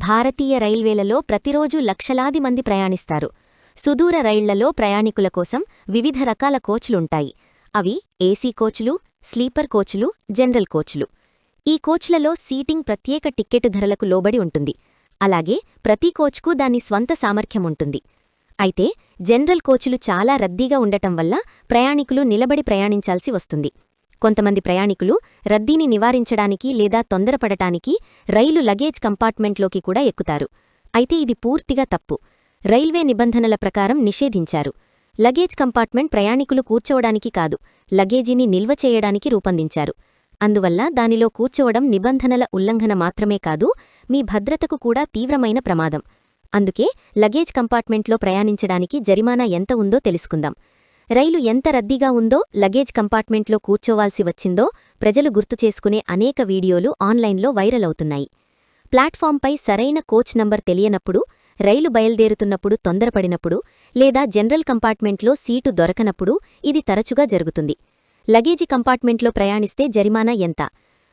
భారతీయ రైల్వేలలో ప్రతిరోజు లక్షలాది మంది ప్రయాణిస్తారు. సుదూర రైళ్లలో ప్రయాణికుల కోసం వివిధ రకాల కోచ్లుంటాయి. అవి ఏసీ కోచ్లు, స్లీపర్ కోచ్లు, జనరల్ కోచ్లు. ఈ కోచ్లలో సీటింగ్ ప్రత్యేక టిక్కెటు ధరలకు లోబడి ఉంటుంది. అలాగే ప్రతి కోచ్కు దాని స్వంత సామర్థ్యముంటుంది. అయితే జనరల్ కోచ్లు చాలా రద్దీగా ఉండటం వల్ల ప్రయాణికులు నిలబడి ప్రయాణించాల్సి వస్తుంది. కొంతమంది ప్రయాణికులు రద్దీని నివారించడానికి లేదా తొందరపడటానికి రైలు లగేజ్ కంపార్ట్మెంట్లోకి కూడా ఎక్కుతారు. అయితే ఇది పూర్తిగా తప్పు. రైల్వే నిబంధనల ప్రకారం నిషేధించారు. లగేజ్ కంపార్ట్మెంట్ ప్రయాణికులు కూర్చోవడానికి కాదు, లగేజీని నిల్వ చేయడానికి రూపొందించారు. అందువల్ల దానిలో కూర్చోవడం నిబంధనల ఉల్లంఘన మాత్రమే కాదు, మీ భద్రతకు కూడా తీవ్రమైన ప్రమాదం. అందుకే లగేజ్ కంపార్ట్మెంట్లో ప్రయాణించడానికి జరిమానా ఎంత ఉందో తెలుసుకుందాం. రైలు ఎంత రద్దీగా ఉందో, లగేజ్ కంపార్ట్మెంట్లో కూర్చోవాల్సి వచ్చిందో ప్రజలు గుర్తుచేసుకునే అనేక వీడియోలు ఆన్లైన్లో వైరల్ అవుతున్నాయి. ప్లాట్ఫాంపై సరైన కోచ్ నంబర్ తెలియనప్పుడు, రైలు బయల్దేరుతున్నప్పుడు తొందరపడినప్పుడు, లేదా జనరల్ కంపార్ట్మెంట్లో సీటు దొరకనప్పుడు ఇది తరచుగా జరుగుతుంది. లగేజీ కంపార్ట్మెంట్లో ప్రయాణిస్తే జరిమానా ఎంత?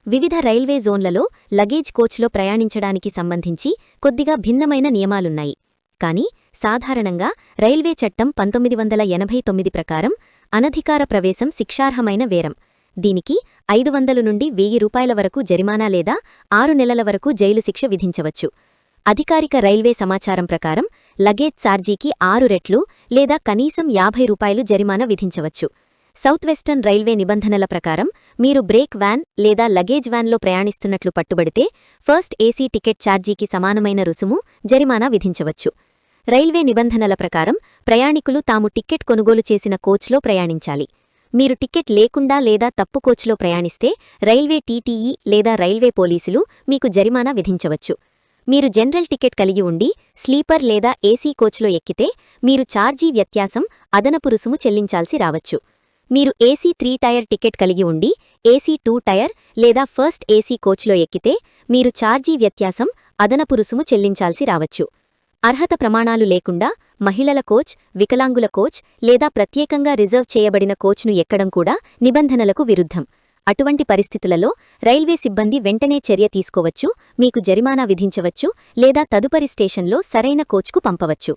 వివిధ రైల్వే జోన్లలో లగేజ్ కోచ్లో ప్రయాణించడానికి సంబంధించి కొద్దిగా భిన్నమైన నియమాలున్నాయి. కానీ సాధారణంగా రైల్వే చట్టం 1989 ప్రకారం అనధికార ప్రవేశం శిక్షార్హమైన నేరం. దీనికి 500 నుండి 1000 రూపాయల వరకు జరిమానా లేదా 6 నెలల వరకు జైలు శిక్ష విధించవచ్చు. అధికారిక రైల్వే సమాచారం ప్రకారం లగేజ్ ఛార్జీకి 6 రెట్లు లేదా కనీసం 50 రూపాయలు జరిమానా విధించవచ్చు. సౌత్ వెస్టర్న్ రైల్వే నిబంధనల ప్రకారం మీరు బ్రేక్ వ్యాన్ లేదా లగేజ్ వ్యాన్లో ప్రయాణిస్తున్నట్లు పట్టుబడితే ఫస్ట్ ఏసీ టికెట్ ఛార్జీకి సమానమైన రుసుము, జరిమానా విధించవచ్చు. రైల్వే నిబంధనల ప్రకారం ప్రయాణికులు తాము టిక్కెట్ కొనుగోలు చేసిన కోచ్లో ప్రయాణించాలి. మీరు టిక్కెట్ లేకుండా లేదా తప్పు కోచ్లో ప్రయాణిస్తే రైల్వే టీటీఈ లేదా రైల్వే పోలీసులు మీకు జరిమానా విధించవచ్చు. మీరు జనరల్ టికెట్ కలిగి ఉండి స్లీపర్ లేదా ఏసీ కోచ్లో ఎక్కితే మీరు ఛార్జీ వ్యత్యాసం, అదనపు రుసుము చెల్లించాల్సి రావచ్చు. మీరు ఏసీ 3 టైర్ టికెట్ కలిగి ఉండి ఏసీ 2 టైర్ లేదా ఫస్ట్ ఏసీ కోచ్లో ఎక్కితే మీరు ఛార్జీ వ్యత్యాసం, అదనపు రుసుము చెల్లించాల్సి రావచ్చు. అర్హత ప్రమాణాలు లేకుండా మహిళల కోచ్, వికలాంగుల కోచ్ లేదా ప్రత్యేకంగా రిజర్వ్ చేయబడిన కోచ్ను ఎక్కడం కూడా నిబంధనలకు విరుద్ధం. అటువంటి పరిస్థితులలో రైల్వే సిబ్బంది వెంటనే చర్య తీసుకోవచ్చు, మీకు జరిమానా విధించవచ్చు లేదా తదుపరి స్టేషన్లో సరైన కోచ్కు పంపవచ్చు.